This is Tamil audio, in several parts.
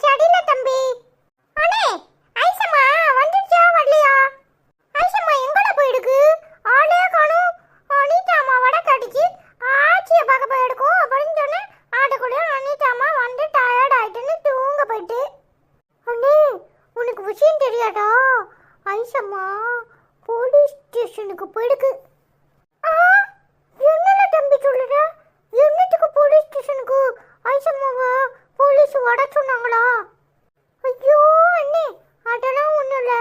செடியில தம்பி. அண்ணே, ஐசம்மா வந்துச்சா வரலையா? ஐசம்மா எங்கட போயிடுக்கு? ஆளே காணோம். அனிதா அம்மா வட கடிச்சு ஆச்சிய பார்க்க போயிடுக்கும் அப்படின்னு சொன்னேன். ஆட்டுக்குள்ள அனிதா அம்மா வந்து டயர்ட் ஆயிட்டுன்னு தூங்க போயிட்டு. அண்ணே, உனக்கு விஷயம் தெரியாதா? ஐசம்மா போலீஸ் ஸ்டேஷனுக்கு போயிடுக்கு. என்னடா தம்பி சொல்லுற? என்னத்துக்கு போலீஸ் ஸ்டேஷனுக்கு? ஐசம்மாவா போலீஸ் வட சொன்னாங்களா? ஐயோ அண்ணே, அதெல்லாம் ஒன்றும் இல்லை.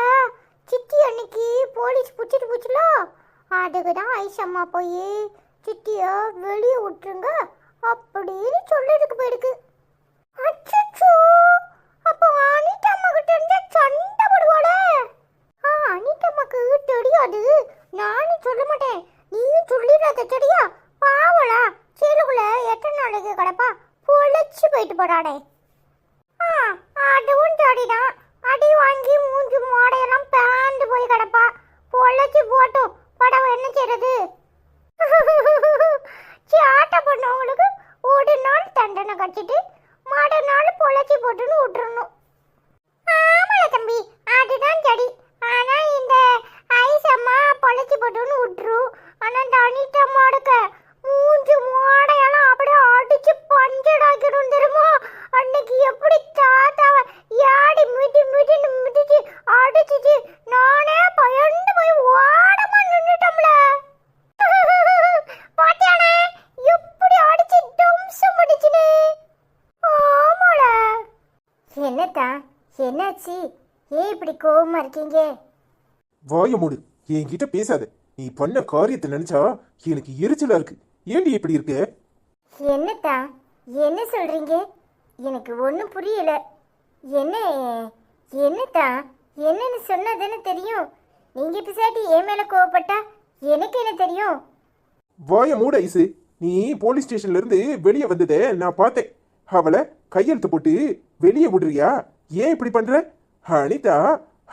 சித்தி அன்னைக்கு போலீஸ் பிடிச்சிட்டு போச்சுல, அதுக்கு தான் ஐசம்மா போய் சித்திய வெளியே விட்டுருங்க அப்படின்னு சொல்லிருக்கு போயிருக்கு. அச்சோ, அப்போ அனிதா அம்மா கிட்ட இருந்து சண்டை போடுவாளே. அனிதா அம்மாக்கு தெரியாது, நானும் சொல்ல மாட்டேன், நீயும் சொல்லிடாத சரியா? பாவலா சேலுக்குள்ள எத்தனை நாளைக்கு கிடப்பா, பொழைச்சு போயிட்டு போறானே. அதுவும் சரிதான், அடி வாங்கி மூஞ்சி மாடையெல்லாம் பேந்து போய் கிடப்பா, பொழைச்சு போட்டும் படம் என்ன செய்யறது? ஆட்ட பண்ணவங்களுக்கு ஒரு நாள் தண்டனை கட்டிட்டு மறு நாள் பொழைச்சி போட்டுன்னு விட்டுறணும். ஆமால தம்பி, அதுதான் சரி. ஆனா இந்த ஐசம்மா பொழைச்சி போட்டுன்னு விட்டுரும். ஆனா இந்த அனிதம்மா எடுக்க மூஞ்சி மாடையெல்லாம் அப்படியே அடிச்சு பஞ்சடாக்கிடும் தெரியுமா? அன்னைக்கு எப்படி தாத்தாவ யாடி மிதின்னு மிதிச்சு அடிச்சிச்சு, நானே பயந்து போய் ஓடமா நின்னுட்டோம்ல. பாத்தியானே எப்படி அடிச்சு டம்சம் அடிச்சுனே? ஆமால. என்னத்தா, என்னாச்சு? ஏன் இப்படி கோவமா இருக்கீங்க? வாய மூடு, என்கிட்ட பேசாத. நீ பண்ண காரியத்தை நினைச்சா எனக்கு எரிச்சலா இருக்கு. ஏண்டி இப்படி இருக்க? என்னத்தா, என்ன சொல்றீங்க? எனக்கு ஒன்றும் புரியல. என்னத்தா, என்னன்னு சொன்னதுன்னு தெரியும். நீங்க பிசாட்டி என் மேல கோவப்பட்டா எனக்கு என்ன தெரியும்? வாய மூட ஐசு. நீ போலீஸ் ஸ்டேஷன்ல இருந்து வெளியே வந்ததை நான் பார்த்தேன். அவளை கையெழுத்து போட்டு வெளியே விடுறியா? ஏன் இப்படி பண்ற? அனிதா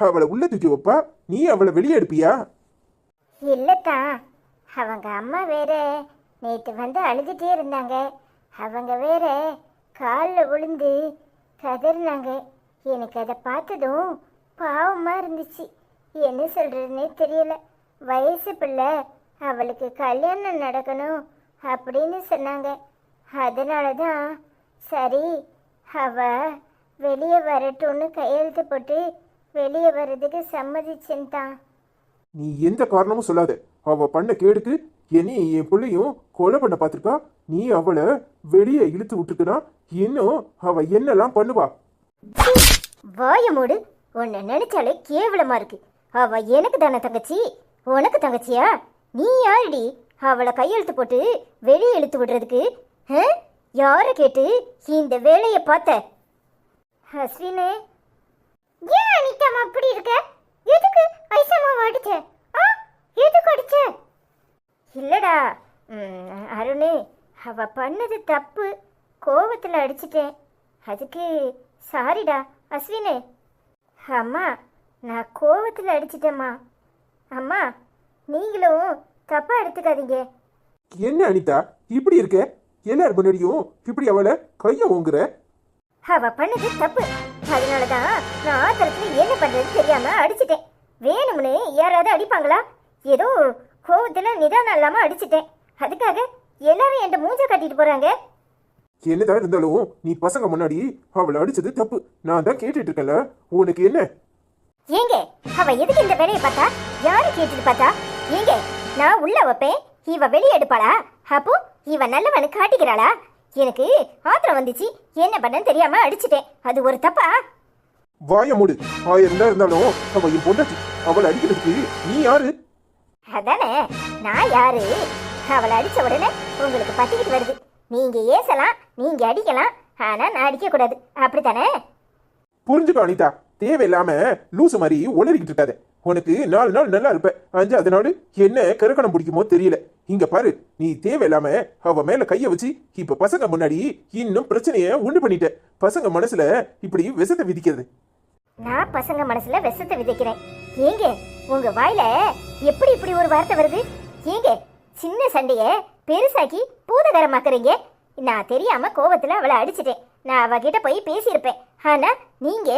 அவளை உள்ள தூக்கி வைப்பா, நீ அவளை வெளியே எடுப்பியா? இல்லத்தா, அவங்க அம்மா வேற நேற்று வந்து அழுதுகிட்டே இருந்தாங்க. அவங்க வேற காலில் விழுந்து கதறினாங்க. எனக்கு அதை பார்த்ததும் பாவமாக இருந்துச்சு. என்ன சொல்கிறதுனே தெரியல. வயசு பிள்ளை, அவளுக்கு கல்யாணம் நடக்கணும் அப்படின்னு சொன்னாங்க. அதனால தான் சரி அவ வெளியே வரட்டும்னு கையெழுத்து போட்டு வெளியே வர்றதுக்கு சம்மதிச்சுட்டான். நீ எந்த காரணமும் சொல்லாத. அவ பண்ண கேடுக்கு என்னையும் என் பிள்ளையும் கொலை பண்ண பார்த்துருக்கா. நீ அவளை வெளியே இழுத்து விட்டுருக்குனா இன்னும் அவ என்னெல்லாம் பண்ணுவா? வாயமோடு, உன்னை நினைச்சாலே கேவலமா இருக்கு. அவ எனக்கு தானே தங்கச்சி, உனக்கு தங்கச்சியா? நீ யாருடி அவளை கையெழுத்து போட்டு வெளியே இழுத்து விடுறதுக்கு? யாரை கேட்டு இந்த வேலையை பார்த்த? அஸ்வினே, ஏன் அனிதா அப்படி இருக்க? எதுக்கு ஐசம்மா அடிச்ச? எதுக்கு அடிச்ச? இல்லடா அருணே, அவ பண்ணது தப்பு, கோவத்தில் அடிச்சிட்டேன். அதுக்கு சாரிடா அஸ்வினே. அம்மா, நான் கோவத்தில் அடிச்சிட்டேம்மா. அம்மா, நீங்களும் தப்பா எடுத்துக்காதீங்க. என்ன அனிதா இப்படி இருக்க? எல்லாரும் முன்னாடியும் இப்படி அவளை கைய ஓங்குற? அவ பண்ணது தப்பு, அதனாலதான் நான் ஆத்திரத்துல என்ன பண்றது தெரியாம அடிச்சிட்டேன். வேணும்னு யாராவது அடிப்பாங்களா? ஏதோ கோவத்துல நிதானம் இல்லாம அடிச்சிட்டேன். அதுக்காக எல்லாரும் என் மூஞ்ச கட்டிட்டு போறாங்க. என்னதான் இருந்தாலும் நீ பசங்க முன்னாடி அவளை அடிச்சது தப்பு. நான் தான் கேட்டுட்டு இருக்கல, உனக்கு என்ன? ஏங்க, அவ எதுக்கு இந்த வேலையை பார்த்தா? யாரு கேட்டுட்டு பார்த்தா? ஏங்க, நான் உள்ள வைப்பேன், இவ வெளியே எடுப்பாளா? அப்போ இவ நல்லவனு காட்டிக்கிறாளா? எனக்கு ஆத்திரம் வந்துச்சு, என்ன பண்ணன்னு தெரியாம அடிச்சிட்டேன். அது ஒரு தப்பா? வாய மூடு. ஆயிரம் இருந்தாலும் அவ என் பொண்டாட்டி. அவளை அடிக்கிறதுக்கு நீ யாரு? அதானே, நான் யாரு? அவளை அடிச்ச உடனே உங்களுக்கு பத்திக்கிட்டு வருது. நீங்க ஏசலாம், நீங்க அடிக்கலாம், ஆனா நான் அடிக்க கூடாது, அப்படித்தானே? புரிஞ்சுக்கோ அனிதா, தேவையில்லாம லூசு மாதிரி உளறிக்கிட்டு இருக்காத. உனக்கு 4 நாள் நல்லா இருப்ப, 5வது நாள் என்ன கருக்கணம் பிடிக்குமோ தெரியல. இங்க பாரு, நீ தேவையில்லாம அவ மேல கைய வச்சு இப்ப பசங்க முன்னாடி இன்னும் பிரச்சனைய உண்டு பண்ணிட்ட. பசங்க மனசுல இப்படி விஷத்தை விதிக்கிறது. நான் பசங்க மனசுல விஷத்தை விதைக்கிறேன்? ஏங்க, உங்க வாயில எப்படி இப்படி ஒரு வார்த்தை வருது? ஏங்க, சின்ன சண்டைய பெருசாக்கி பூதகரமாக்குறீங்க. நான் தெரியாம கோவத்துல அவளை அடிச்சிட்டேன், நான் அவகிட்ட போய் பேசியிருப்பேன். ஆனா நீங்க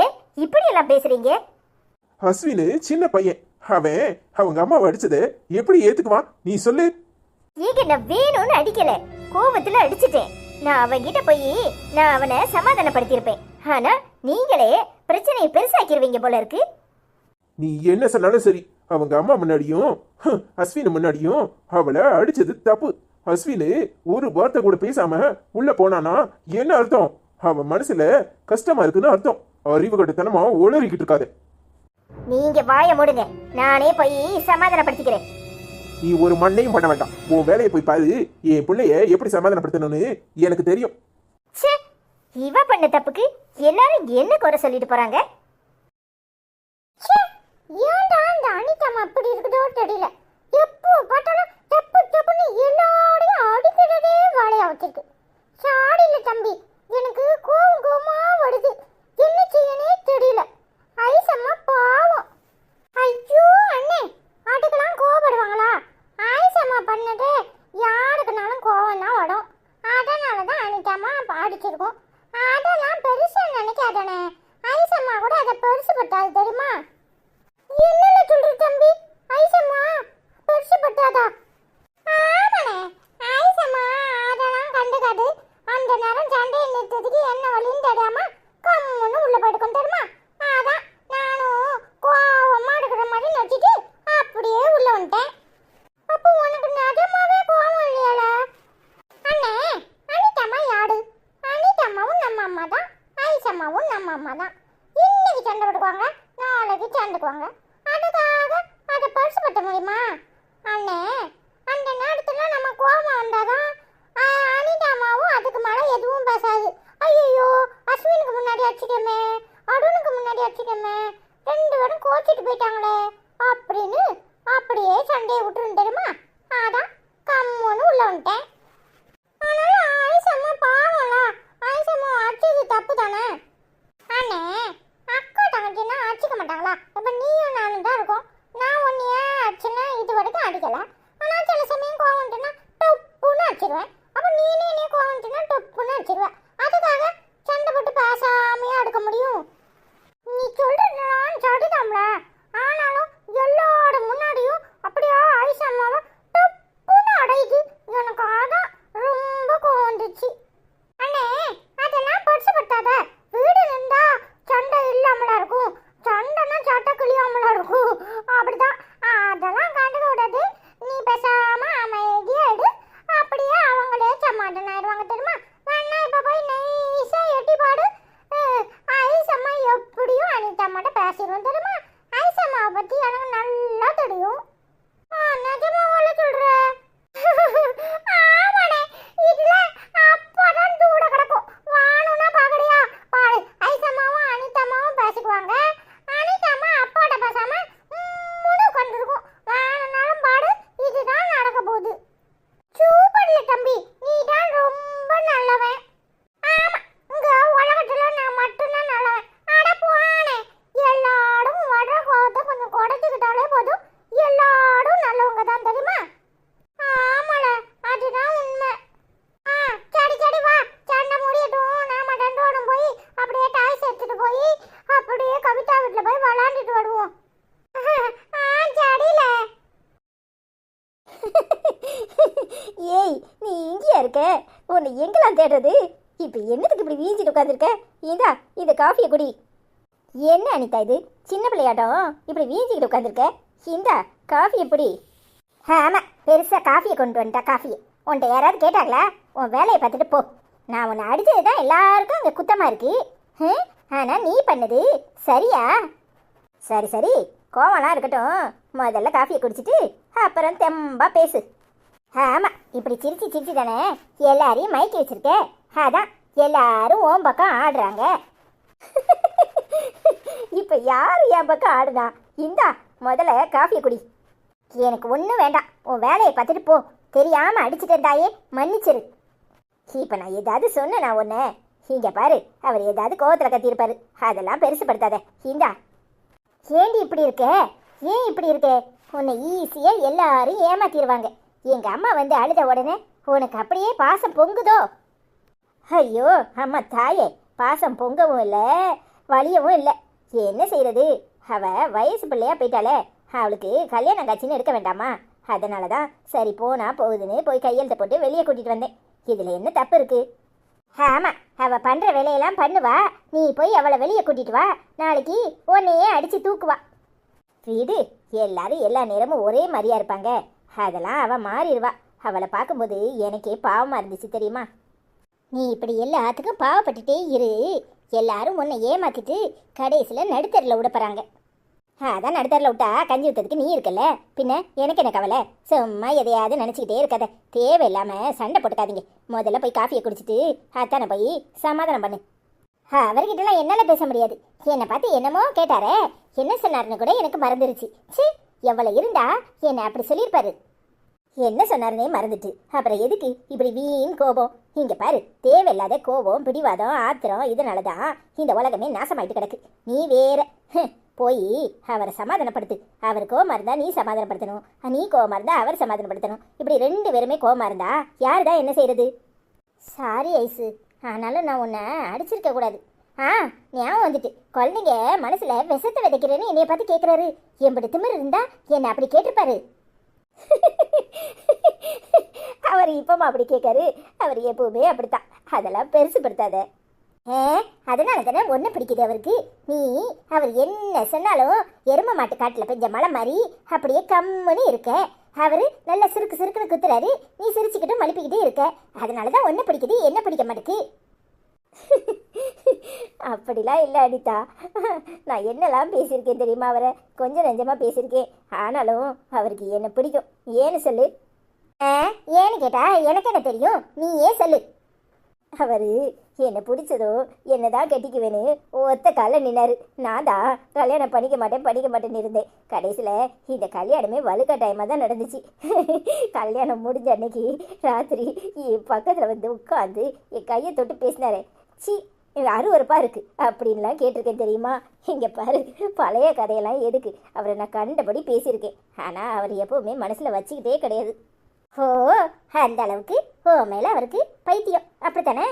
இப்படி எல்லாம் பேசுறீங்க. அஸ்வின் சின்ன பையன், அவன் அவங்க அம்மாவை அடிச்சதை எப்படி ஏத்துக்குவான் நீ சொல்லு. ஏங்க நான் வேணும்னு அடிக்கல, கோவத்துல அடிச்சிட்டேன். நான் அவன்கிட்ட போய் நான் அவனை சமாதானப்படுத்தியிருப்பேன். ஆனா நீங்களே பிரச்சனையை பெருசாக்கிடுவீங்க போல இருக்கு. நீ என்ன சொன்னாலும் சரி, அவங்க அம்மா முன்னாடியும் அஸ்வின் முன்னாடியும் அவளை அடிச்சது தப்பு. அஸ்வின் ஒரு வார்த்தை கூட பேசாம உள்ள போனானா என்ன அர்த்தம்? அவன் மனசுல கஷ்டமா இருக்குன்னு அர்த்தம். அறிவு கட்டத்தனமா உளறிக்கிட்டு இருக்காது. நீங்க வாயை மூடுங்க, நானே போய் சமாதானப்படுத்திக்கிறேன். நீ ஒரு மண்ணையும் பண்ண வேண்டாம், உன் வேலையை போய் பாரு. என் பிள்ளைய எப்படி சமாதானப்படுத்தணும்னு எனக்கு தெரியும். ச்சே, இவ பண்ண தப்புக்கு எல்லாரும் என்ன குறை சொல்லிட்டு போறாங்க. ஏன்டா அந்த அனிதா அப்படி இருக்குதோ தெரியல. எப்போ பார்த்தாலும் தப்பு தப்புன்னு எல்லாரையும் அடிக்கிறதே வேலையா வச்சிருக்கு. சாடியில தம்பி, எனக்கு கோவம் கோவமா வருது. என்ன செய்யனே தெரியல. ஐசம்மா பாவம். ஐயோ அண்ணே, அதுக்கெல்லாம் கோவப்படுவாங்களா? ஐசம்மா பண்ணது யாருக்குனாலும் கோவம் தான் வரும். அதனாலதான் அனிதாமா அடிச்சிருக்கோம். அதெல்லாம் பெருசா நினைக்காதானே. ஐசம்மா கூட அதை பெருசு பட்டாது தெரியுமா? என்னன்னு சொல்ற தம்பி? ஐசம்மா பெருசு பட்டாதா? ஆமாண்ணே, ஐசம்மா அதெல்லாம் கண்டுக்காது. அந்த நேரம் சண்டையை நிறுத்ததுக்கு என்ன வழின்னு தெரியாம கம்முன்னு உள்ள போயிடுக்கும் தெரியுமா? அதான் நானும் கோவமா இருக்கிற மாதிரி நடிச்சிட்டு அப்படியே உள்ள வந்துட்டேன். அப்போ உனக்கு நிஜமாவே கோவம் இல்லையாடா? அண்ணே, அனிதாம்மா யாரு? அனிதாம்மாவும் நம்ம அம்மா தான், ஐசம்மாவும் நம்ம அம்மா தான். இன்னைக்கு சண்டை போடுவாங்க, நாளைக்கு சண்டைக்குவாங்க. அதுக்காக அதை பரிசுபடுத்த முடியுமா? அண்ணே, அந்த நேரத்துல நம்ம கோபம் வந்தாதான் அனிதாம்மாவும் அதுக்கு மேல எதுவும் பேசாது. ஐயோ அஸ்வினுக்கு முன்னாடி அடிச்சிட்டமே, அருணுக்கு முன்னாடி அடிச்சிட்டமே, ரெண்டு பேரும் கோச்சிட்டு போயிட்டாங்களே அப்படின்னு அப்படியே சண்டையை விட்டுரும் தெரியுமா? அதான் கம்முன்னு உள்ள வந்துட்டேன். ஆனாலும் ஐசம்மா பாவம்ல, ஐசம்மா அடிச்சது தப்பு தானே. அண்ணே, அக்கா தங்கச்சின்னா அடிச்சிக்க மாட்டாங்களா? இப்ப நீயும் நானும் தான் இருக்கோம். நான் ஒன்னைய அடிச்சுன்னா இது வரைக்கும் அடிக்கல. ஆனா சில சமயம் கோவம் வந்துட்டுனா டொப்புன்னு அடிச்சிருவேன். அப்ப நீனே கோவம் வந்துட்டுனா டொப்புன்னு அடிச்சிருவேன். அதுக்காக சண்டை போட்டு பேசாமையா எடுக்க முடியும்? நீ சொல்றதுலாம் சரிதாம்ல. ஆனாலும் எல்லாரோட முன்னாடியும் அப்படியே ஐசம்மாவை டொப்புன்னு அடையுது. எனக்கு அதான் ரொம்ப கோவம் வந்துச்சு. அண்ணே, அதெல்லாம் பெருசுபடுத்தாத. வீடு இருந்தா சண்டை இல்லாமலா இருக்கும், சண்டைனா சட்டை கிளியாமலா இருக்கும். அப்படிதான், அதெல்லாம் கண்டுக்க விடாது. நீ பேசாம அமைதியா எடு, அப்படியே அவங்களே சமாதானம் ஆயிடுவாங்க தெரியுமா? வேணா இப்ப போய் நைஸா எட்டி பாடு. ஐசம்மா எப்படியும் அனிதாம்மாட்ட பேசிடுவோம் தெரியுமா? ஐசம்மாவை பத்தி எனக்கு நல்லா தெரியும். நிஜமா சொல்ற? ஆமாண்ணே, இதுல அப்பதான் தூட கிடக்கும். வாணும்னா பாக்கலையா? பாரு, ஐசம்மாவும் அனிதாம்மாவும் பேசிக்குவாங்க. அனிதாம்மா அப்பாட்ட பேசாம முழு கொண்டிருக்கும். வாணும்னாலும் பாடு, இதுதான் நடக்க போகுது. சூப்பர்ல தம்பி, நீ தான் ரொம்ப நல்லவன். ஆமா, இங்க உலகத்துல நான் மட்டும்தான் நல்லவன். அட போனே, எல்லாரும் வர கோவத்தை கொஞ்சம் குறைச்சிக்கிட்டாலே போதும். எல்லாரும் நல்லவங்க தான் தெரியுமா? ஆமால, அதுதான் உண்மை. சரி சரி வா, சண்டை முடியட்டும். நாம ரெண்டோடும் போய் அப்படியே டாய்ஸ் எடுத்துட்டு போய் அப்படியே கவிதா வீட்டுல போய் விளையாண்டுட்டு வருவோம். சரில. ஏய், நீ இங்கேயா இருக்க? உன்னை எங்கெல்லாம் தேடுறது? இப்ப என்னதுக்கு இப்படி வீஞ்சிட்டு உட்காந்துருக்க? இந்தா இந்த காஃபியை குடி. என்ன அனிதா இது சின்ன பிள்ளையாட்டம் இப்படி வீஞ்சிக்கிட்டு உட்காந்துருக்க? இந்தா காஃபியை பிடி. ஆமாம், பெருசாக காஃபியை கொண்டு வந்துட்டா. காஃபியை உன்ட்ட யாராவது கேட்டாங்களா? உன் வேலையை பார்த்துட்டு போ. நான் உன்னை அடித்தது தான் எல்லாருக்கும் அங்கே குத்தமாக இருக்கு. ஆனால் நீ பண்ணது சரியா? சரி சரி, கோவம்லாம் இருக்கட்டும். முதல்ல காஃபியை குடிச்சிட்டு அப்புறம் தெம்பா பேசு. ஆமாம், இப்படி சிரிச்சு சிரிச்சு தானே எல்லாரையும் மயக்கி வச்சிருக்க. அதான் எல்லாரும் உன் பக்கம் ஆடுறாங்க. இப்போ யார் என் பக்கம் ஆடுனா? இந்தா முதல்ல காஃபியை குடி. எனக்கு ஒன்றும் வேண்டாம், உன் வேலையை பார்த்துட்டு போ. தெரியாமல் அடிச்சுட்டேன் தாயே, மன்னிச்சிரு. இப்போ நான் ஏதாவது சொன்னேன் நான் ஒன்று? இங்கே பாரு, அவர் ஏதாவது கோவத்தில் கத்தியிருப்பாரு. அதெல்லாம் பெருசுப்படுத்தாத. இந்தா. ஏண்டி இப்படி இருக்க? ஏன் இப்படி இருக்க? உன்னை ஈஸியாக எல்லாரும் ஏமாத்திடுவாங்க. எங்கள் அம்மா வந்து அழுத உடனே உனக்கு அப்படியே பாசம் பொங்குதோ? ஐயோ அம்மா தாயே, பாசம் பொங்கவும் இல்லை வலியவும் இல்லை. என்ன செய்யறது, அவ வயசு பிள்ளையா போயிட்டாலே, அவளுக்கு கல்யாணம் காட்சின்னு எடுக்க வேண்டாமா? அதனால தான் சரி போனா போகுதுன்னு போய் கையெழுத்து போட்டு வெளியே கூட்டிட்டு வந்தேன். இதில் என்ன தப்பு இருக்கு? ஆமாம், அவள் பண்ணுற வேலையெல்லாம் பண்ணுவா. நீ போய் அவளை வெளியே கூட்டிட்டு வா, நாளைக்கு உன்னையே அடித்து தூக்குவா. வீடு எல்லாரும் எல்லா நேரமும் ஒரே மாதிரியா இருப்பாங்க. அதெல்லாம் அவள் மாறிடுவா. அவளை பார்க்கும்போது எனக்கே பாவமாக இருந்துச்சு தெரியுமா? நீ இப்படி எல்லாத்துக்கும் பாவப்பட்டுட்டே இரு, எல்லாரும் உன்னை ஏமாத்திட்டு கடைசியில் நடுத்தரில் விட போகிறாங்க. அதான் நடுத்தரில் விட்டா கஞ்சி ஊற்றதுக்கு நீ இருக்கல, பின்ன எனக்கு என்ன கவலை? சும்மா எதையாவது நினச்சிக்கிட்டே இருக்காத, தேவையில்லாமல் சண்டை போட்டுக்காதீங்க. முதல்ல போய் காஃபியை குடிச்சிட்டு அத்தானை போய் சமாதானம் பண்ணு. அவர்கிட்டலாம் என்னால் பேச முடியாது. என்னை பார்த்து என்னமோ கேட்டாரே, என்ன சொன்னார்னு கூட எனக்கு மறந்துருச்சு. சி, எவ்வளோ இருந்தா என்னை அப்படி சொல்லியிருப்பாரு. என்ன சொன்னாருன்னே மறந்துட்டு அப்புறம் எதுக்கு இப்படி வீண் கோபம்? இங்கே பாரு, தேவையில்லாத கோபம் பிடிவாதம் ஆத்திரம் இதனால தான் இந்த உலகமே நாசமாயிட்டு கிடக்கு. நீ வேற போய் அவரை சமாதானப்படுத்து. அவர் கோவமா இருந்தா நீ சமாதானப்படுத்தணும், நீ கோவமா இருந்தா அவர் சமாதானப்படுத்தணும். இப்படி 2 பேருமே கோவமா இருந்தா யார் தான் என்ன செய்யறது? சாரி ஐசு, ஆனாலும் நான் உன்னை அடிச்சிருக்க கூடாது. ஞாபகம் வந்துட்டு, குழந்தைங்க மனசுல விஷத்தை விதைக்கிறேன்னு என்னைய பார்த்து கேட்குறாரு. எம்படி திமிர் இருந்தா என்னை அப்படி கேட்டிருப்பாரு. அவர் இப்பமா அப்படி கேட்காரு, அவர் எப்பவுமே அப்படித்தான். அதெல்லாம் பெருசுப்படுத்தாத. அதனால தானே ஒன்றை பிடிக்குது அவருக்கு. நீ அவர் என்ன சொன்னாலும் எரும மாட்டு காட்டில் பெஞ்ச மலை மாதிரி அப்படியே கம்முன்னு இருக்க. அவரு நல்ல சுருக்கு சுருக்குன்னு குத்துறாரு, நீ சிரிச்சுக்கிட்டு மழுப்பிக்கிட்டே இருக்க. அதனால தான் ஒன்றை பிடிக்குது, என்ன பிடிக்க மாட்டேக்கு. அப்படிலாம் இல்லை அனிதா, நான் என்னெல்லாம் பேசியிருக்கேன் தெரியுமா? அவரை கொஞ்சம் நெஞ்சமாக பேசியிருக்கேன். ஆனாலும் அவருக்கு என்ன பிடிக்கும். ஏன்னு சொல்லு. ஏன்னு கேட்டா எனக்கு என்ன தெரியும், நீ ஏன் சொல்லு. அவர் என்னை பிடிச்சதோ என்னதான் கட்டிக்குவேன்னு ஒத்த கால நின்னாரு. நான் தான் கல்யாணம் பண்ணிக்க மாட்டேன்னு இருந்தேன். கடைசியில் இந்த கல்யாணமே வலுக்கட்டாயமாக தான் நடந்துச்சு. கல்யாணம் முடிஞ்ச அன்னைக்கு ராத்திரி என் பக்கத்தில் வந்து உட்காந்து என் கையை தொட்டு பேசினாரே, சி அருவருப்பா இருக்கு அப்படின்லாம் கேட்டிருக்கேன் தெரியுமா? இங்கே பாரு, பழைய கதையெல்லாம் எதுக்கு, அவரை நான் கண்டபடி பேசியிருக்கேன். ஆனால் அவர் எப்பவுமே மனசில் வச்சுக்கிட்டே கிடையாது. ஓ, அந்த அளவுக்கு ஓ மேலே அவருக்கு பைத்தியம், அப்படித்தானே?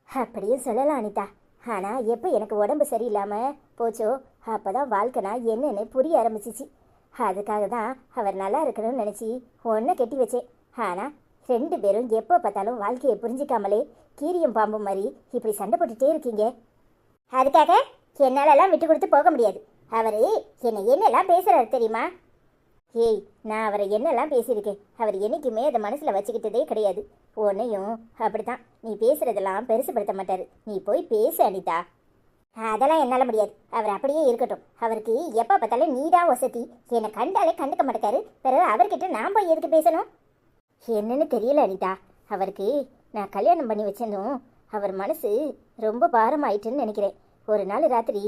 அப்படியும் சொல்லலாம் அனிதா. ஆனால் எப்போ எனக்கு உடம்பு சரியில்லாமல் போச்சோ அப்போ தான் வாழ்க்கைனா என்னென்னு புரிய ஆரம்பிச்சிச்சு. அதுக்காக தான் அவர் நல்லா இருக்கணும்னு நினச்சி ஒன்றை கட்டி வச்சேன். ஆனால் 2 பேரும் எப்போ பார்த்தாலும் வாழ்க்கையை புரிஞ்சிக்காமலே கீரியும் பாம்பும் மாதிரி இப்படி சண்டை போட்டுகிட்டே இருக்கீங்க. அதுக்காக என்னாலெல்லாம் விட்டு கொடுத்து போக முடியாது. அவர் என்னெல்லாம் பேசுகிறாரு தெரியுமா? ஏய், நான் அவரை என்னெல்லாம் பேசியிருக்கேன். அவர் என்றைக்குமே அதை மனசில் வச்சுக்கிட்டதே கிடையாது. உன்னையும் அப்படித்தான். நீ பேசுகிறதெல்லாம் பெருசுப்படுத்த மாட்டார். நீ போய் பேசு அனிதா. அதெல்லாம் என்னால் முடியாது. அவர் அப்படியே இருக்கட்டும். அவருக்கு எப்போ பார்த்தாலும் நீ தான் வசதி. என்னை கண்டாலே கண்டுக்க மாட்டேக்காரு. பிறகு அவர்கிட்ட நான் போய் எதுக்கு பேசணும்? என்னன்னு தெரியல அனிதா. அவருக்கு நான் கல்யாணம் பண்ணி வச்சிருந்தோம், அவர் மனசு ரொம்ப பாரமாயிட்டுன்னு நினைக்கிறேன். ஒரு நாள் ராத்திரி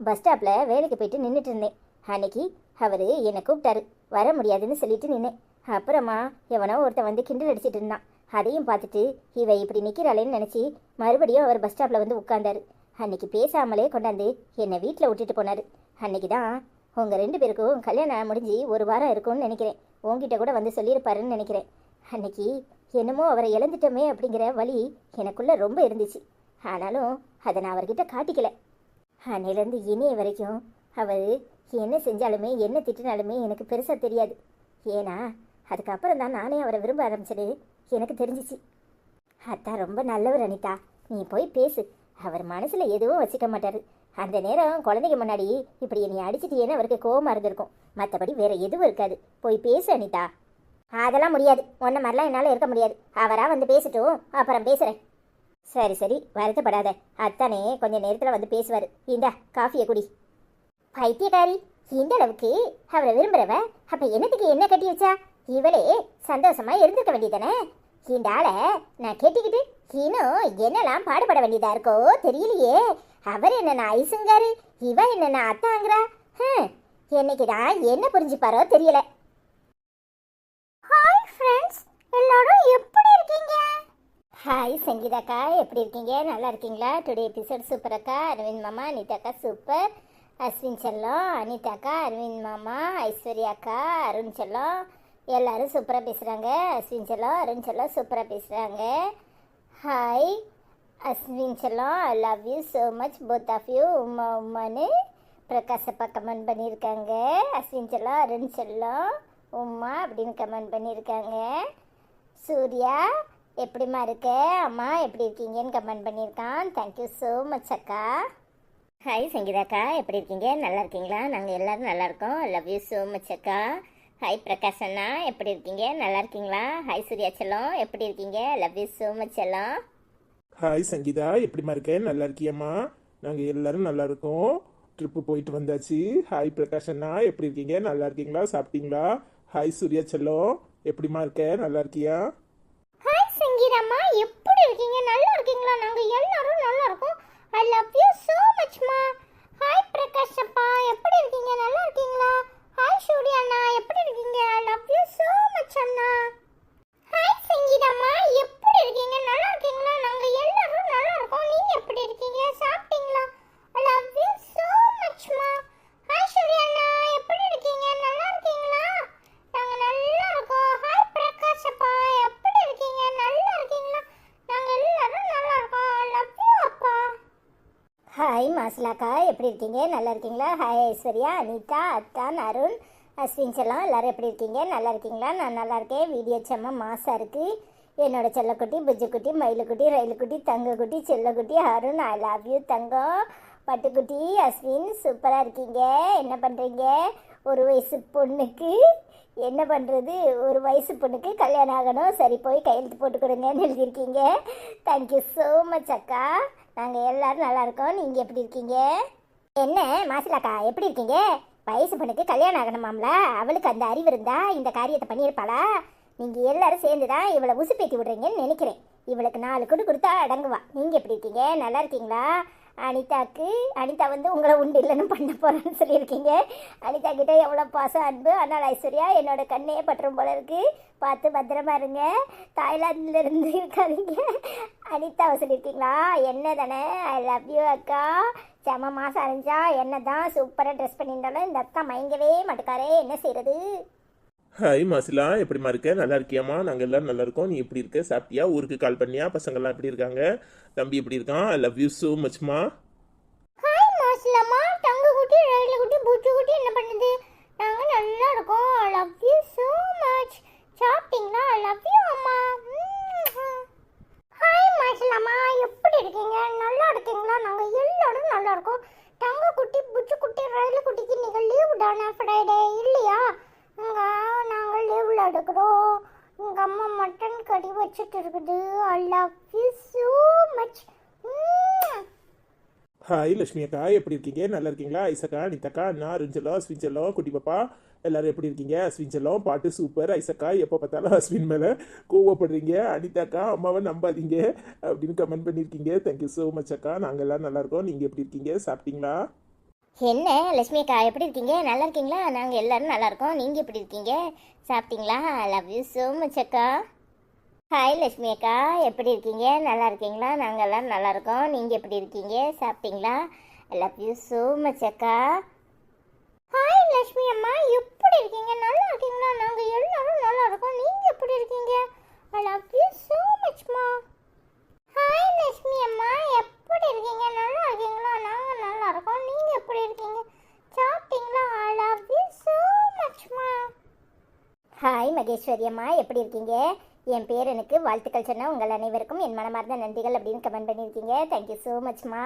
பஸ் ஸ்டாப்பில் வேலைக்கு போயிட்டு நின்றுட்டு இருந்தேன். அன்னைக்கு அவர் என்னை கூப்பிட்டாரு. வர முடியாதுன்னு சொல்லிட்டு நின்னேன். அப்புறமா எவனோ ஒருத்தன் வந்து கிண்டல் அடிச்சிட்டு இருந்தான். அதையும் பார்த்துட்டு இவ இப்படி நிற்கிறாளேன்னு நினச்சி மறுபடியும் அவர் பஸ் ஸ்டாப்பில் வந்து உட்கார்ந்தாரு. அன்னைக்கு பேசாமலே கொண்டாந்து என்னை வீட்டில் விட்டுட்டு போனார். அன்னைக்கு தான் உங்கள் 2 பேருக்கும் கல்யாணம் முடிஞ்சு 1 வாரம் இருக்கும்னு நினைக்கிறேன். உங்ககிட்ட கூட வந்து சொல்லியிருப்பாருன்னு நினைக்கிறேன். அன்னைக்கு என்னமோ அவரை இழந்துட்டோமே அப்படிங்கிற வலி எனக்குள்ளே ரொம்ப இருந்துச்சு. ஆனாலும் அதை நான் அவர்கிட்ட காட்டிக்கல. அன்னையிலேருந்து இனிய வரைக்கும் அவர் என்ன செஞ்சாலுமே என்ன திட்டினாலுமே எனக்கு பெருசாக தெரியாது. ஏன்னா அதுக்கப்புறம் தான் நானே அவரை விரும்ப ஆரம்பிச்சது எனக்கு தெரிஞ்சிச்சு. அதான் ரொம்ப நல்லவர் அனிதா. நீ போய் பேசு. அவர் மனசில் எதுவும் வச்சுக்க மாட்டார். அந்த நேரம் குழந்தைங்க முன்னாடி இப்படி நீ அடிச்சிட்டியேன்னு அவருக்கு கோவமாக இருந்திருக்கும். மற்றபடி வேறு எதுவும் இருக்காது. போய் பேசு அனிதா. அதெல்லாம் முடியாது. ஒன்றை மாதிரிலாம் என்னால் இருக்க முடியாது. அவராக வந்து பேசிட்டும் அப்புறம் பேசுகிறேன். சரி சரி, வருத்தப்படாத. அத்தானே கொஞ்சம் நேரத்தில் வந்து பேசுவார். இந்தா காஃபியை குடி. பைத்தியக்காரி, இந்த அளவுக்கு அவரை விரும்புகிறவ அப்போ என்னத்துக்கு என்ன கட்டி வச்சா? இவளே சந்தோஷமாக இருந்திருக்க வேண்டியதானே? இந்த ஆளை நான் கேட்டுக்கிட்டு இன்னும் என்னெல்லாம் பாடுபட வேண்டியதா இருக்கோ தெரியலையே. அவர் என்னென்ன ஐசுங்காரு, இவ என்னென்ன அத்தாங்கிறா. என்னைக்கு தான் என்ன புரிஞ்சுப்பாரோ தெரியல. ஹாய் ஃப்ரெண்ட்ஸ், எல்லாரும் எப்படி இருக்கீங்க? ஹாய் சங்கீதாக்கா, எப்படி இருக்கீங்க? நல்லா இருக்கீங்களா? டுடே எபிசோட் சூப்பர் அக்கா. அரவிந்த் மாமா, அனிதாக்கா சூப்பர். அஸ்வின் செல்லம், அனிதாக்கா, அரவிந்த் மாமா, ஐஸ்வர்யாக்கா, அருண் செல்லம் எல்லாரும் சூப்பராக பேசுகிறாங்க. அஸ்வின் செல்லம், அருண் செல்லம் சூப்பராக பேசுகிறாங்க. ஹாய். அஸ்வின் செல்லம் I love you so much both of you Uma உமான்னு பிரகாஷ் அப்பா கமெண்ட் பண்ணியிருக்காங்க. அஸ்வின் செல்லம் அருண் செல்லம் உமா அப்படின்னு கமெண்ட் பண்ணியிருக்காங்க. சூர்யா எப்படிம்மா இருக்க அம்மா எப்படி இருக்கீங்கன்னு கமெண்ட் பண்ணியிருக்கான். தேங்க்யூ ஸோ மச் அக்கா. ஹாய் சங்கீதாக்கா எப்படி இருக்கீங்க நல்லா இருக்கீங்களா? நாங்கள் எல்லோரும் நல்லா இருக்கோம். லவ் யூ ஸோ மச் அக்கா. ஹாய் பிரகாஷ் அண்ணா எப்படி இருக்கீங்க நல்லா இருக்கீங்களா? ஹாய் சூர்யா செல்லம் எப்படி இருக்கீங்க? லவ் யூ ஸோ மச் செல்லம். ஹாய் சங்கீதா எப்படிமா இருக்கேன் நல்லா இருக்கியம்மா? நாங்கள் எல்லாரும் நல்லா இருக்கோம். ட்ரிப்பு போயிட்டு வந்தாச்சு. ஹாய் பிரகாஷ் அண்ணா எப்படி இருக்கீங்க நல்லா இருக்கீங்களா சாப்பிட்டீங்களா? ஹாய் சூர்யா செல்லம் எப்படிமா இருக்க நல்லா இருக்கியா? ஹாய் சங்கீதாம்மா எப்படி இருக்கீங்க நல்லா இருக்கீங்களா? நாங்க எல்லாரும் நல்லா இருக்கோம். ஐ லவ் யூ so much மா. ஹாய் பிரகாஷ் அப்பா எப்படி இருக்கீங்க நல்லா இருக்கீங்களா? ஹாய் சூர்யா அண்ணா எப்படி இருக்கீங்க? I love you so much அண்ணா. ஹாய் சங்கீதாம்மா எப்படி இருக்கீங்க நல்லா இருக்கீங்களா? நாங்க எல்லாரும் நல்லா இருக்கோம். நீங்க எப்படி இருக்கீங்க சாப்பிட்டீங்களா? I love you so much மா. ஹாய் சூர்யா அண்ணா எப்படி இருக்கீங்க நல்லா இருக்கீங்களா? நாங்க நல்லா இருக்கோம். ஹாய் பிரகாஷ் அப்பா எப்படி இருக்கீங்க நல்லா இருக்கீங்களா? நாங்க எல்லாரும் நல்லா இருக்கோம். ஐ லவ் யூ அப்பா. ஹாய் மாசிலாக்கா எப்படி இருக்கீங்க நல்லா இருக்கீங்களா? ஹாய் ஐஸ்வர்யா அனிதா அத்தான் அருண் அஸ்வின் செல்லம் எல்லாரும் எப்படி இருக்கீங்க நல்லா இருக்கீங்களா? நான் நல்லா இருக்கேன். வீடியோ செம்ம மாசாக இருக்குது. என்னோட செல்லக்குட்டி புஜ்ஜுக்குட்டி மயிலுக்குட்டி ரயிலுக்குட்டி தங்கக்குட்டி செல்லக்குட்டி அருண் ஐ லவ் யூ தங்கம். பட்டுக்குட்டி அஸ்வின் சூப்பராக இருக்கீங்க. என்ன பண்ணுறீங்க? ஒரு வயசு பொண்ணுக்கு என்ன பண்ணுறது ஒரு வயசு பொண்ணுக்கு கல்யாணம் ஆகணும் சரி போய் கையெழுத்து போட்டு கொடுங்கன்னு எழுதியிருக்கீங்க. தேங்க்யூ ஸோ மச் அக்கா. நாங்கள் எல்லோரும் நல்லா இருக்கோம். நீங்கள் எப்படி இருக்கீங்க? என்ன மாசிலாக்கா எப்படி இருக்கீங்க? வயசு பொண்ணுக்கு கல்யாணம் ஆகணுமாம்ல அவளுக்கு அந்த அறிவு இருந்தா இந்த காரியத்தை பண்ணியிருப்பாளா? நீங்கள் எல்லாரும் சேர்ந்து தான் இவளை உசுப்பேத்தி விடுறீங்கன்னு நினைக்கிறேன். இவளுக்கு 4 குடு கொடுத்தா அடங்குவா. நீங்கள் எப்படி இருக்கீங்க நல்லா இருக்கீங்களா? அனிதா வந்து உங்களை உண்டு இல்லைன்னு பண்ண போகிறேன்னு சொல்லியிருக்கீங்க. அனிதா கிட்ட எவ்வளோ பாசம் அன்பு. ஆனால் ஐஸ்வர்யா என்னோட கண்ணே பற்றும் போல இருக்கு. பார்த்து பத்திரமா இருங்க. தாய்லாந்துலேருந்து இருக்காதீங்க. அனிதாவை சொல்லியிருக்கீங்களா? என்ன தானே ஐ லவ் யூ அக்கா. செம மாதம் அரைஞ்சா என்ன தான் சூப்பராக ட்ரெஸ் பண்ணியிருந்தாலும் இந்த அக்கா மயங்கவே மாட்டுக்காரே என்ன செய்கிறது? ஹாய் மாசிலா எப்படிமா இருக்க நல்லா இருக்கியாம்மா? நாங்கள் எல்லாரும் நல்லா இருக்கோம். நீ எப்படி இருக்க சாப்பிட்டியா? ஊருக்கு கால் பண்ணியா? பசங்கள்லாம் எப்படி இருக்காங்க? தம்பி எப்படி இருக்கான்? ஐ லவ் யூ ஸோ மச்மா. ஹாய் மாசிலாமா தங்க குட்டி ரயில குட்டி பூச்சி குட்டி என்ன பண்ணுது? நாங்க நல்லா இருக்கோம். ஐ லவ் யூ so much. சாப்பிட்டீங்களா? ஐ லவ் யூ அம்மா. ஹாய் மாசிலாமா எப்படி இருக்கீங்க நல்லா இருக்கீங்களா? நாங்க எல்லாரும் நல்லா இருக்கோம். தங்க குட்டி பூச்சி குட்டி ரயில குட்டிக்கு நீங்க லீவ் தானே ஃப்ரைடே இல்லையா? நாங்கள் லீவ்ல எடுக்கிறோம். எங்க அம்மா மட்டன் கறி வச்சுட்டு இருக்குது. ஐ love you so much. Hi Lakshmi அக்கா எப்படி இருக்கீங்க நல்லா இருக்கீங்களா? ஐசக்கா நித்தக்கா அண்ணா அருஞ்செல்லம் அஸ்வின் செல்லம் குட்டி பாப்பா எல்லாரும் எப்படி இருக்கீங்க? அஸ்வின் செல்லம் பாட்டு சூப்பர். ஐசக்கா எப்போ பார்த்தாலும் அஸ்வின் மேலே கோவப்படுறீங்க. அனிதாக்கா அம்மாவை நம்பாதீங்க அப்படின்னு கமெண்ட் பண்ணியிருக்கீங்க. தேங்க்யூ ஸோ மச் அக்கா. நாங்கள் எல்லாம் நல்லா இருக்கோம். நீங்கள் எப்படி இருக்கீங்க சாப்பிட்டீங்களா? என்ன லட்சுமி அக்கா எப்படி இருக்கீங்க நல்லா இருக்கீங்களா? நாங்கள் எல்லாரும் நல்லா இருக்கோம். நீங்கள் எப்படி இருக்கீங்க சாப்பிட்டீங்களா? I love you so much அக்கா. ஹாய் லட்சுமி அக்கா எப்படி இருக்கீங்க நல்லா இருக்கீங்களா? நாங்கள் எல்லாரும் நல்லா இருக்கோம். நீங்கள் எப்படி இருக்கீங்க சாப்பிட்டீங்களா? I love you so much அக்கா. ஹாய் லட்சுமி அம்மா எப்படி இருக்கீங்க நல்லா இருக்கீங்களா? நாங்க எல்லாரும் நல்லா இருக்கோம். நீங்க எப்படி இருக்கீங்க? I love you so much மா. ஹாய் லட்சுமி அம்மா எப்படி இருக்கீங்க நல்லா இருக்கீங்களா? நாங்க நல்லா இருக்கோம். நீங்க எப்படி இருக்கீங்க சாப்பிட்டீங்களா? I love you so much மா. ஹாய் மகேஸ்வரி அம்மா எப்படி இருக்கீங்க? என் பேர் எனக்கு வாழ்த்துக்கள் சொன்ன உங்கள் அனைவருக்கும் என் மனமார்ந்த நன்றிகள் அப்படின்னு கமெண்ட் பண்ணியிருக்கீங்க. தேங்க்யூ ஸோ மச்மா.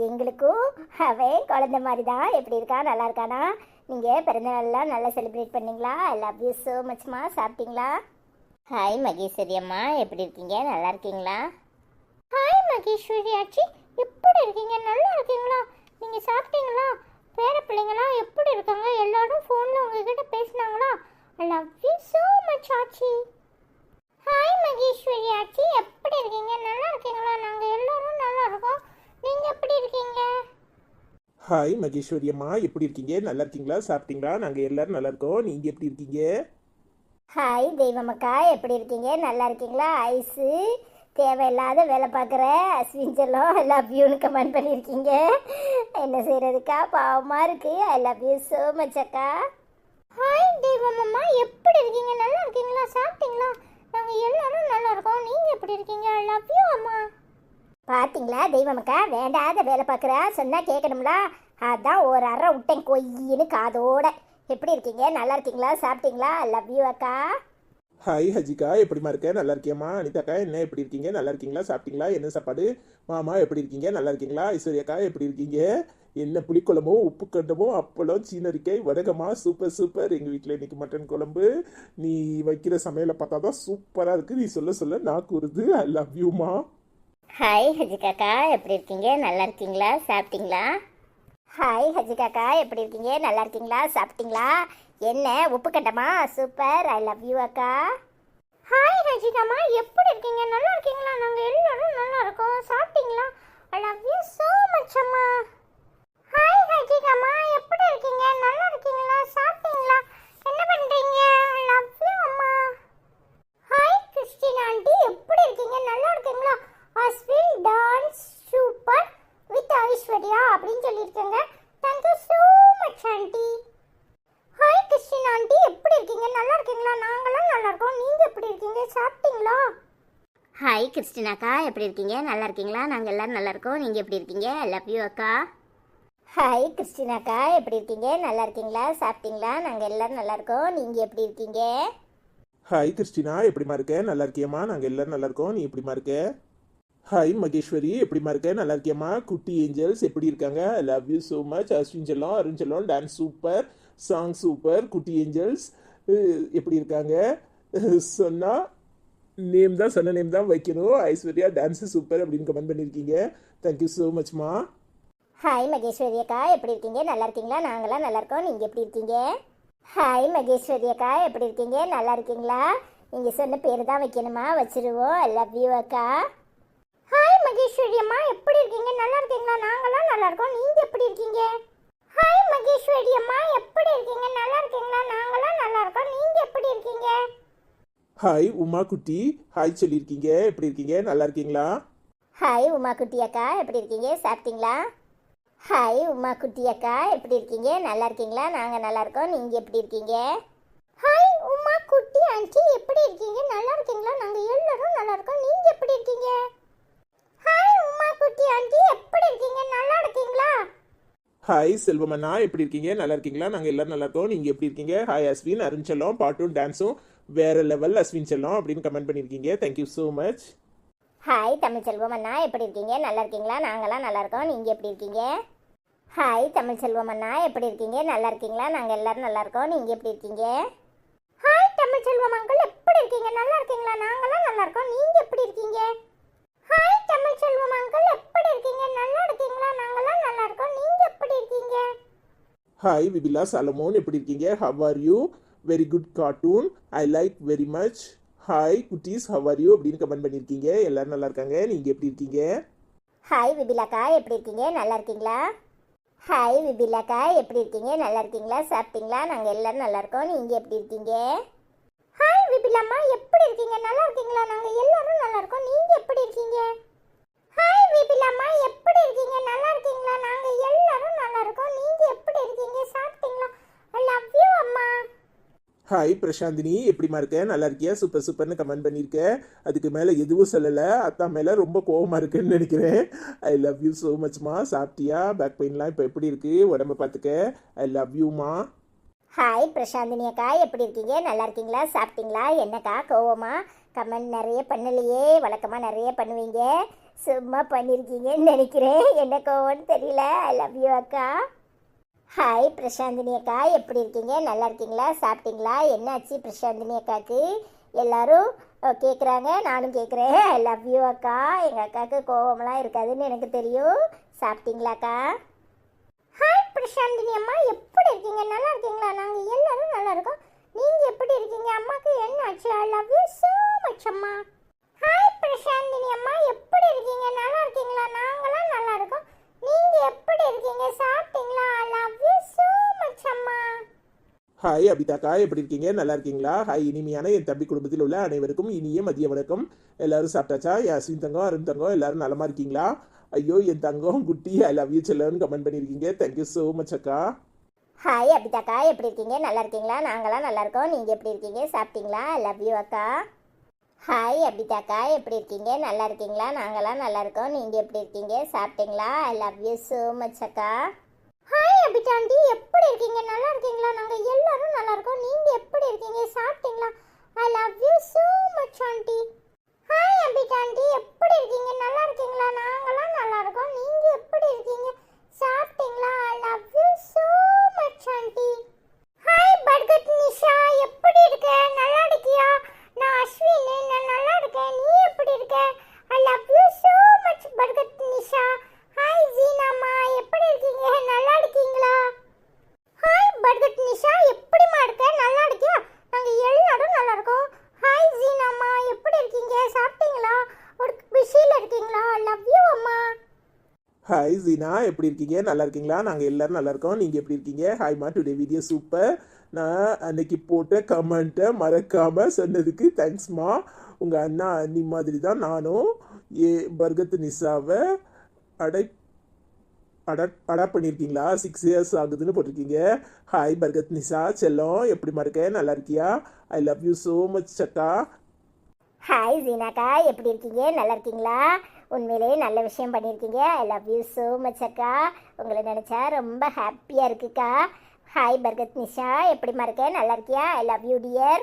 எங்களுக்கும் அவன் குழந்த மாதிரி தான். எப்படி இருக்கா நல்லா இருக்கானா? நீங்கள் பிறந்தநாள்லாம் நல்லா செலிப்ரேட் பண்ணீங்களா? ஐ லவ் யூ ஸோ மச்மா. சாப்பிட்டீங்களா? ஹாய் மகேஸ்வரி அம்மா எப்படி இருக்கீங்க நல்லா இருக்கீங்களா? ஹாய் மகேஸ்வரி ஆச்சி எப்படி இருக்கீங்க நல்லா இருக்கீங்களா? நீங்க சாப்பிட்டீங்களா? பேர பிள்ளைங்களா எப்படி இருக்காங்க? எல்லாரும் ஃபோன்ல உங்ககிட்ட பேசினாங்களா? I love you so much ஆச்சி. ஹாய் மகேஸ்வரி ஆச்சி எப்படி இருக்கீங்க நல்லா இருக்கீங்களா? நாங்க எல்லாரும் நல்லா இருக்கோம். நீங்க எப்படி இருக்கீங்க? ஹாய் மகேஸ்வரி அம்மா எப்படி இருக்கீங்க நல்லா இருக்கீங்களா சாப்பிட்டீங்களா? நாங்கள் எல்லாரும் நல்லா இருக்கோம். நீங்கள் எப்படி இருக்கீங்க? ஹாய் தெய்வமக்கா எப்படி இருக்கீங்க நல்லா இருக்கீங்களா? ஐஸு தேவையில்லாத வேலை பார்க்குற அஸ்வின் செல்லம் ஐ லவ் யூன்னு கமெண்ட் பண்ணியிருக்கீங்க. என்ன செய்கிறதுக்கா பாவமாக இருக்குது. ஐ லவ் யூ ஸோ மச் அக்கா. ஹாய் தெய்வம் அம்மா எப்படி இருக்கீங்க நல்லா இருக்கீங்களா சாப்பிட்டீங்களா? நாங்க எல்லாரும் நல்லா இருக்கோம். நீங்க எப்படி இருக்கீங்க? ஐ லவ் யூ அம்மா. பாத்தீங்களா தெய்வமக்கா, வேண்டாத வேலை பார்க்குறா, சொன்னா கேட்கணும்ல. அதான் ஒரு அரை விட்டேன் கொய்யின்னு காதோட. எப்படி இருக்கீங்க, நல்லா இருக்கீங்களா, சாப்பிட்டீங்களா? லவ் யூ அக்கா. ஹாய் ஹஜிகா, எப்படிமா இருக்க? நல்லா இருக்கியம்மா? அனிதாக்கா என்ன எப்படி இருக்கீங்க? நல்லா இருக்கீங்களா? சாப்பிட்டீங்களா? என்ன சாப்பாடு? மாமா எப்படி இருக்கீங்க? நல்லா இருக்கீங்களா? ஐஸ்வர்யாக்கா எப்படி இருக்கீங்க? என்ன புளிக்குழம்பும் உப்பு கண்டமும் அப்பளம் சீனரிக்காய் வடகமா, சூப்பர் சூப்பர். எங்கள் வீட்டில் இன்னைக்கு மட்டன் குழம்பு. நீ வைக்கிற சமையலை பார்த்தா தான் சூப்பராக இருக்குது. நீ சொல்ல சொல்ல நாக்கு வருது. ஐ லவ் யூமா. ஹாய் ஹஜிகாக்கா, எப்படி இருக்கீங்க, நல்லா இருக்கீங்களா, சாப்பிட்டீங்களா? ஹாய் ஹஜிகாக்கா, எப்படி இருக்கீங்க, நல்லா இருக்கீங்களா, சாப்பிட்டீங்களா? என்ன உப்பு கண்டமா, சூப்பர். ஐ லவ் யூ அக்கா. ஹாய் ரஜிகாமா, எப்படி இருக்கீங்க? நல்லா இருக்கீங்களா? நாங்கள் எல்லாரும் நல்லா இருக்கோம். சாப்பிட்டீங்களா? I love you so much அம்மா. ஹாய் ரஜிகாமா, எப்படி இருக்கீங்க? நல்லா இருக்கீங்களா? சாப்பிட்டீங்களா? என்ன பண்ணுறீங்க? ஐ லவ் யூ அம்மா. ஹாய் கிறிஸ்டின் ஆண்டி, எப்படி இருக்கீங்க? நல்லா இருக்கீங்களா? Ashwin dance super with Aishwarya அப்படின்னு சொல்லியிருக்கேங்க. Thank you so much aunty. Hi Christine aunty, எப்படி இருக்கீங்க? நல்லா இருக்கீங்களா? நாங்களாம் நல்லா இருக்கோம். நீங்கள் எப்படி இருக்கீங்க? சாப்பிட்டீங்களா? ஹாய் கிறிஸ்டினாக்கா, எப்படி இருக்கீங்க, நல்லா இருக்கீங்களா? நாங்கள் எல்லாரும் நல்லா இருக்கோம். நீங்கள் எப்படி இருக்கீங்க? ஐ லவ் யூ அக்கா. ஹாய் கிறிஸ்டினாக்கா, எப்படி இருக்கீங்க, நல்லா இருக்கீங்களா, சாப்பிட்டீங்களா? நாங்கள் எல்லாரும் நல்லா இருக்கோம். நீங்கள் எப்படி இருக்கீங்க? ஹாய் கிறிஸ்டினா, எப்படிமா இருக்க? நல்லா இருக்கியம்மா? நாங்கள் எல்லாரும் நல்லா இருக்கோம். நீ எப்படிமா இருக்க? ஹாய் மகேஸ்வரி, எப்படிமா இருக்க? நல்லா இருக்கியம்மா? குட்டி ஏஞ்சல்ஸ் எப்படி இருக்காங்க? I love you so much. Ashwin செல்லம், அருண் செல்லம், டான்ஸ் சூப்பர், சாங் சூப்பர். குட்டி ஏஞ்சல்ஸ் எப்படி இருக்காங்க? சொன்னா நேம் தான், சொன்ன நேம் தான் வைக்கணும். ஐஸ்வர்யா டான்ஸு சூப்பர் அப்படின்னு கமெண்ட் பண்ணியிருக்கீங்க. தேங்க்யூ ஸோ மச்மா. ஹாய் மகேஸ்வரி அக்கா, எப்படி இருக்கீங்க, நல்லா இருக்கீங்களா? நாங்களாம் நல்லா இருக்கோம். நீங்கள் எப்படி இருக்கீங்க? ஹாய் மகேஸ்வரி அக்கா, எப்படி இருக்கீங்க, நல்லா இருக்கீங்களா? நீங்கள் சொன்ன பேர் தான் வைக்கணுமா, வச்சிருவோம். ஐ லவ் யூ அக்கா. ஹாய் மகேஸ்வரி அம்மா, எப்படி இருக்கீங்க? நல்லா இருக்கீங்களா? நாங்களாம் நல்லா இருக்கோம். நீங்கள் எப்படி இருக்கீங்க? ஹாய் மகேஸ்வரி அம்மா, எப்படி இருக்கீங்க? நல்லா இருக்கீங்களா? நாங்களாம் நல்லா இருக்கோம். நீங்கள் எப்படி இருக்கீங்க? ஹாய் உமா குட்டி, ஹாய் சொல்லியிருக்கீங்க. எப்படி இருக்கீங்க? நல்லா இருக்கீங்களா? ஹாய் உமா குட்டி அக்கா, எப்படி இருக்கீங்க, சாப்பிட்டீங்களா? ஹாய் உமா குட்டி அக்கா, எப்படி இருக்கீங்க, நல்லா இருக்கீங்களா? நாங்கள் நல்லா இருக்கோம். நீங்கள் எப்படி இருக்கீங்க? ஹாய் உமா குட்டி ஆண்டி, எப்படி இருக்கீங்க? நல்லா இருக்கீங்களா? நாங்கள் எல்லாரும் நல்லா இருக்கோம். நீங்கள் எப்படி இருக்கீங்க? ஹாய் உமா குட்டி ஆண்டி, எப்படி இருக்கீங்க? நல்லா இருக்கீங்களா? ஹாய் செல்வமண்ணா, எப்படி இருக்கீங்க? நல்லா இருக்கீங்களா? நாங்கள் எல்லாரும் நல்லா இருக்கோம். நீங்கள் எப்படி இருக்கீங்க? ஹாய் அஸ்வின், அருண் செல்லம், பாட்டும் டான்ஸும் வேற லெவல் அஸ்வின் செல்லம் அப்படின்னு கமெண்ட் பண்ணியிருக்கீங்க. Thank you so much. Hi Tamil Selvam அண்ணா, எப்படி இருக்கீங்க, நல்லா இருக்கீங்களா? நாங்களாம் நல்லா இருக்கோம். நீங்கள் எப்படி இருக்கீங்க? ஹாய் தமிழ் செல்வம் அண்ணா, எப்படி இருக்கீங்க, நல்லா இருக்கீங்களா? நாங்கள் எல்லாரும் நல்லா இருக்கோம். நீங்கள் எப்படி இருக்கீங்க? ஹாய் தமிழ் செல்வம் அங்கிள், எப்படி இருக்கீங்க? நல்லா இருக்கீங்களா? நாங்களாம் நல்லா இருக்கோம். நீங்கள் எப்படி இருக்கீங்க? ஹாய் தமிழ் செல்வம் அங்கிள், எப்படி இருக்கீங்க? நல்லா இருக்கீங்களா? நாங்களாம் நல்லா இருக்கோம். நீங்கள் எப்படி இருக்கீங்க? ஹாய் விபிலா சலமோன், எப்படி இருக்கீங்க? How are you? Very good cartoon, I like very much. Hi குட்டீஸ், ஹவ் ஆர் யூ அப்படின்னு கமெண்ட் பண்ணியிருக்கீங்க. எல்லாரும் நல்லா இருக்காங்க. நீங்கள் எப்படி இருக்கீங்க? ஹாய் விபிலாக்கா, எப்படி இருக்கீங்க, நல்லா இருக்கீங்களா? ஹாய் விபிலாக்கா, எப்படி இருக்கீங்க, நல்லா இருக்கீங்களா, சாப்பிட்டீங்களா? நாங்கள் எல்லாரும் நல்லா இருக்கோம். நீங்கள் எப்படி இருக்கீங்க? ஹாய் விபிலாம்மா, எப்படி இருக்கீங்க? நல்லா இருக்கீங்களா? நாங்கள் எல்லாரும் நல்லா இருக்கோம். நீங்கள் எப்படி இருக்கீங்க? ஹாய் விபிலாம்மா, எப்படி இருக்கீங்க? நல்லா இருக்கீங்களா? நாங்கள் எல்லாரும் நல்லா இருக்கோம். நீங்கள் எப்படி இருக்கீங்க? சாப்பிட்டீங்களா? ஐ லவ் யூ அம்மா. ஹாய் பிரசாந்தினி, எப்படிமா இருக்க? நல்லா இருக்கியா? சூப்பர் சூப்பர்னு கமெண்ட் பண்ணியிருக்க. அதுக்கு மேலே எதுவும் சொல்லலை. அத்தா மேலே ரொம்ப கோவமாக இருக்குன்னு நினைக்கிறேன். ஐ லவ் யூ ஸோ மச்மா. சாப்பிட்டியா? பேக் பெயின்லாம் இப்போ எப்படி இருக்குது? உடம்ப பார்த்துக்க. ஐ லவ் யூமா. ஹாய் பிரசாந்தினி அக்கா, எப்படி இருக்கீங்க, நல்லா இருக்கீங்களா, சாப்பிட்டீங்களா? என்னக்கா கோவமா? கமெண்ட் நிறைய பண்ணலையே, வழக்கமாக நிறைய பண்ணுவீங்க, சும்மா பண்ணியிருக்கீங்கன்னு நினைக்கிறேன். என்ன கோவம்னு தெரியல. ஐ லவ் யூ அக்கா. ஹாய் பிரசாந்தினி அக்கா, எப்படி இருக்கீங்க, நல்லா இருக்கீங்களா, சாப்பிட்டீங்களா? என்னாச்சு பிரசாந்தினி அக்காவுக்கு? எல்லாரும் கேட்குறாங்க, நானும் கேட்குறேன். ஐ லவ் யூ அக்கா. எங்கள் அக்காவுக்கு கோவமெல்லாம் இருக்காதுன்னு எனக்கு தெரியும். சாப்பிட்டீங்களாக்கா? ஹாய் பிரசாந்தினி அம்மா, எப்படி இருக்கீங்க? நல்லா இருக்கீங்களா? நாங்கள் எல்லாரும் நல்லா இருக்கோம். நீங்கள் எப்படி இருக்கீங்க? அம்மாவுக்கு என்ன ஆச்சு? ஐ லவ் யூ ஸோ மச் அம்மா. ஹாய் பிரசாந்தினி அம்மா, எப்படி இருக்கீங்க? நல்லா இருக்கீங்களா? நாங்களாம் நல்லா இருக்கோம். நீங்கள் எப்படி இருக்கீங்க? சாப்பிட்டீங்களா? I love you so much அம்மா. ஹாய் அபிதாக்கா, எப்படி இருக்கீங்க? நல்லா இருக்கீங்களா? ஹாய் இனிமையான என் தம்பி குடும்பத்தில் உள்ள அனைவருக்கும் இனிய மதிய வணக்கம். எல்லாரும் சாப்பிட்டாச்சா? அஸ்வின் தங்கம், அருண் தங்கம் எல்லாரும் நலமா இருக்கீங்களா? ஐயோ என் தங்கம் குட்டி, ஐ லவ் யூ செல்லன்னு கமெண்ட் பண்ணியிருக்கீங்க. தேங்க்யூ ஸோ மச் அக்கா. ஹாய் அபிதாக்கா, எப்படி இருக்கீங்க, நல்லா இருக்கீங்களா? நாங்களாம் நல்லா இருக்கோம். நீங்கள் எப்படி இருக்கீங்க, சாப்பிட்டீங்களா? ஐ லவ் யூ அக்கா. ஹாய் அபிதாக்கா, எப்படி இருக்கீங்க? நல்லா இருக்கீங்களா? நாங்களாம் நல்லா இருக்கோம். நீங்கள் எப்படி இருக்கீங்க? சாப்பிட்டீங்களா? I love you so much அக்கா. ஹாய் அபிதாண்டி, எப்படி இருக்கீங்க? நல்லா இருக்கீங்களா? நாங்க எல்லாரும் நல்லா இருக்கோம். நீங்க எப்படி இருக்கீங்க? சாப்பிட்டீங்களா? I love you so much aunty. Hi அபிதாண்டி, எப்படி இருக்கீங்க? நல்லா இருக்கீங்களா? நாங்கலாம் நல்லா இருக்கோம். நீங்க எப்படி இருக்கீங்க? சாப்பிட்டீங்களா? I love you so much aunty. Hi Barkat Nisha, எப்படி இருக்க? நல்லா இருக்கியா? நான் அஸ்வின், நான் நல்லா இருக்கேன். நீ எப்படி இருக்க? I love you so much Barkat Nisha. Hi ஜீனாமா, எப்படி இருக்கீங்க? நல்லா இருக்கீங்களா? ஹாய் பர்கத் நிஷா, எப்படிமா இருக்க? நல்லா இருக்கியா? நாங்க எல்லாரும் நல்லா இருக்கோம். ஹாய் ஜீனாமா, எப்படி இருக்கீங்க? சாப்பிட்டீங்களா? ஒரு பிஸியில இருக்கீங்களா? லவ் யூ அம்மா. ஹாய் ஜீனா, எப்படி இருக்கீங்க? நல்லா இருக்கீங்களா? நாங்கள் எல்லாரும் நல்லா இருக்கோம். நீங்கள் எப்படி இருக்கீங்க? ஹாய்மா, டுடே வீடியோ சூப்பர். நான் அன்னைக்கு போட்ட கமெண்ட்டை மறக்காமல் சொன்னதுக்கு தேங்க்ஸ்மா. உங்கள் அண்ணா அண்ணி மாதிரி தான் நானும் பர்கத் நிஷாவை அடாப்ட் பண்ணியிருக்கீங்களா? 6 இயர்ஸ் ஆகுதுன்னு போட்டிருக்கீங்க. ஹாய் பர்கத் நிஷா செல்லம், எப்படிமா இருக்க? நல்லா இருக்கியா? I love you so much அக்கா. ஹாய் ஜீனாக்கா, எப்படி இருக்கீங்க? நல்லா இருக்கீங்களா? உண்மையிலேயே நல்ல விஷயம் பண்ணியிருக்கீங்க. ஐ லவ் யூ ஸோ மச் அக்கா. உங்களை நினச்சா ரொம்ப ஹாப்பியாக இருக்குக்கா. ஹாய் பர்கத் நிஷா, எப்படிமா இருக்க? நல்லா இருக்கியா? I love you dear.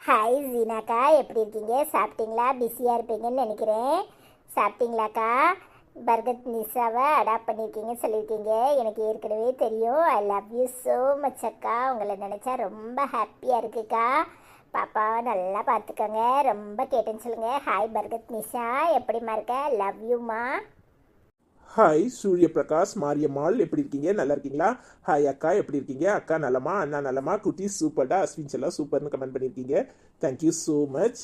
Hi ஜீனாக்கா, எப்படி இருக்கீங்க? சாப்பிட்டீங்களா? பிஸியாக இருப்பீங்கன்னு நினைக்கிறேன். சாப்பிட்டீங்களாக்கா? பர்கத் நிஷாவை அடாப்ட் பண்ணியிருக்கீங்கன்னு சொல்லியிருக்கீங்க. எனக்கு ஏற்கனவே தெரியும். ஐ லவ் யூ ஸோ மச் அக்கா. உங்களை நினச்சா ரொம்ப ஹாப்பியாக இருக்குக்கா. பாப்பா நல்லா பார்த்துக்கோங்க. ரொம்ப கேட்டேன்னு சொல்லுங்கள். ஹாய் பர்கத் நிஷா, எப்படிமா இருக்க? லவ் யூமா. ஹாய் சூரிய பிரகாஷ் மாரியம்மாள், எப்படி இருக்கீங்க? நல்லா இருக்கீங்களா? ஹாய் அக்கா, எப்படி இருக்கீங்க? அக்கா நலமா? அண்ணா நலமா? குட்டி சூப்பர்டா. அஸ்வின் செல்லா சூப்பர்னு கமெண்ட் பண்ணியிருக்கீங்க. Thank you so much.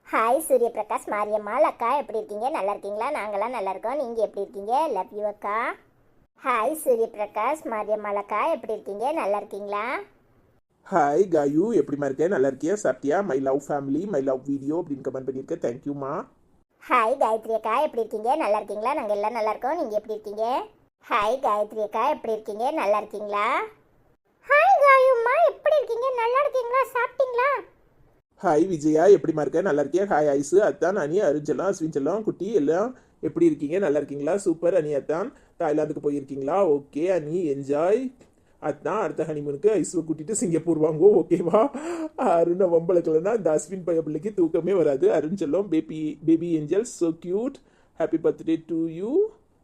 Hi Surya Prakash Mariammal அக்கா, எப்படி இருக்கீங்க? நல்லா இருக்கீங்களா? நாங்களாம் நல்லா இருக்கோம். நீங்கள் எப்படி இருக்கீங்க? லவ் யூ அக்கா. ஹாய் சூரிய பிரகாஷ் மாரியம்மாள் அக்கா, எப்படி இருக்கீங்க? நல்லா இருக்கீங்களா? ஹாய் காயு, எப்படிமா இருக்க? நல்லா இருக்கியா? சாப்பிட்டியா? My love family, my love video அப்படின்னு கமெண்ட் பண்ணியிருக்கேன். தேங்க்யூமா. ஹாய் காயத்ரி அக்கா, எப்படி இருக்கீங்க? நல்லா இருக்கீங்களா? நாங்கள் எல்லாம் நல்லா இருக்கோம். நீங்கள் எப்படி இருக்கீங்க? ஹாய் காயத்ரி அக்கா, எப்படி இருக்கீங்க? நல்லா இருக்கீங்களா? ஹாய் காயும்மா, எப்படி இருக்கீங்க? நல்லா இருக்கீங்களா? சாப்பிட்டீங்களா? ஹாய் விஜயா, எப்படிமா இருக்க? நல்லா இருக்கியா? ஹாய் ஐசு, அத்தான், அனி, அருஞ்செல்லாம், அஸ்வின் செல்லம், குட்டி எல்லாம் எப்படி இருக்கீங்க? நல்லா இருக்கீங்களா? சூப்பர். அனி அத்தான், தாய்லாந்துக்கு போயிருக்கீங்களா? ஓகே அனி, என்ஜாய். அதான் அடுத்த ஹனிமூனுக்கு ஐஸ்வை கூட்டிட்டு சிங்கப்பூர் வாங்கோ, ஓகேவா? அருணை வம்பளுக்கலன்னா இந்த அஸ்வின் பைய பிள்ளைக்கு தூக்கமே வராது. அருண் செல்லம், baby angel, so cute, happy birthday to you.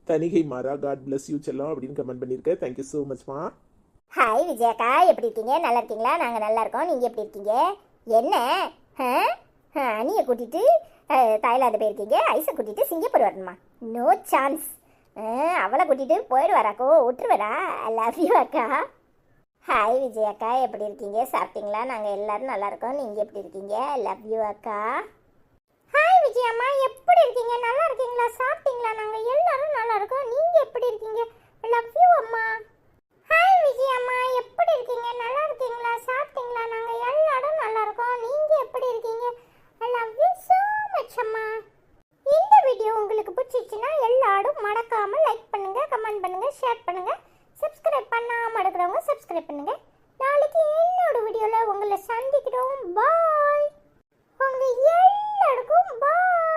Thanigai Maara, god bless you செல்லம் அப்படின்னு கமெண்ட் பண்ணியிருக்கேன். தேங்க்யூ ஸோ மச்மா. ஹாய் விஜயாக்கா, எப்படி இருக்கீங்க? நல்லா இருக்கீங்களா? நாங்கள் நல்லா இருக்கோம். நீங்கள் எப்படி இருக்கீங்க? என்ன அனியை கூட்டிட்டு தாய்லாந்து போயிருக்கீங்க, ஐஸை கூட்டிட்டு சிங்கப்பூர் வரணுமா? No chance. அவளை கூட்டிட்டு போயிடுவாராக்கோ, விட்டுருவாரா? ஐ லவ் யூ அக்கா. ஹாய் விஜயாக்கா, எப்படி இருக்கீங்க? சாப்பிட்டீங்களா? நாங்கள் எல்லாரும் நல்லா இருக்கோம். நீங்கள் எப்படி இருக்கீங்க? ஐ லவ் யூ அக்கா. ஹாய் விஜயம்மா, எப்படி இருக்கீங்க? நல்லா இருக்கீங்களா? சாப்பிட்டீங்களா? நாங்க எல்லாரும் நல்லா இருக்கோம். நீங்க எப்படி இருக்கீங்க? லவ் யூ அம்மா. ஹாய் விஜயம்மா, எப்படி இருக்கீங்க? நல்லா இருக்கீங்களா? சாப்பிட்டீங்களா? நாங்க எல்லாரும் நல்லா இருக்கோம். நீங்க எப்படி இருக்கீங்க? லவ் யூ so much அம்மா. இந்த வீடியோ உங்களுக்கு பிடிச்சிச்சுன்னா எல்லாரும் மறக்காம லைக் பண்ணுங்க, கமெண்ட் பண்ணுங்க, ஷேர் பண்ணுங்க. சப்ஸ்கிரைப் பண்ணாம இருக்கிறவங்க சப்ஸ்கிரைப் பண்ணுங்க. நாளைக்கு என்னோட வீடியோல உங்களை சந்திக்கிறோம். பாய். உங்க எல்லாருக்கும் பாய்.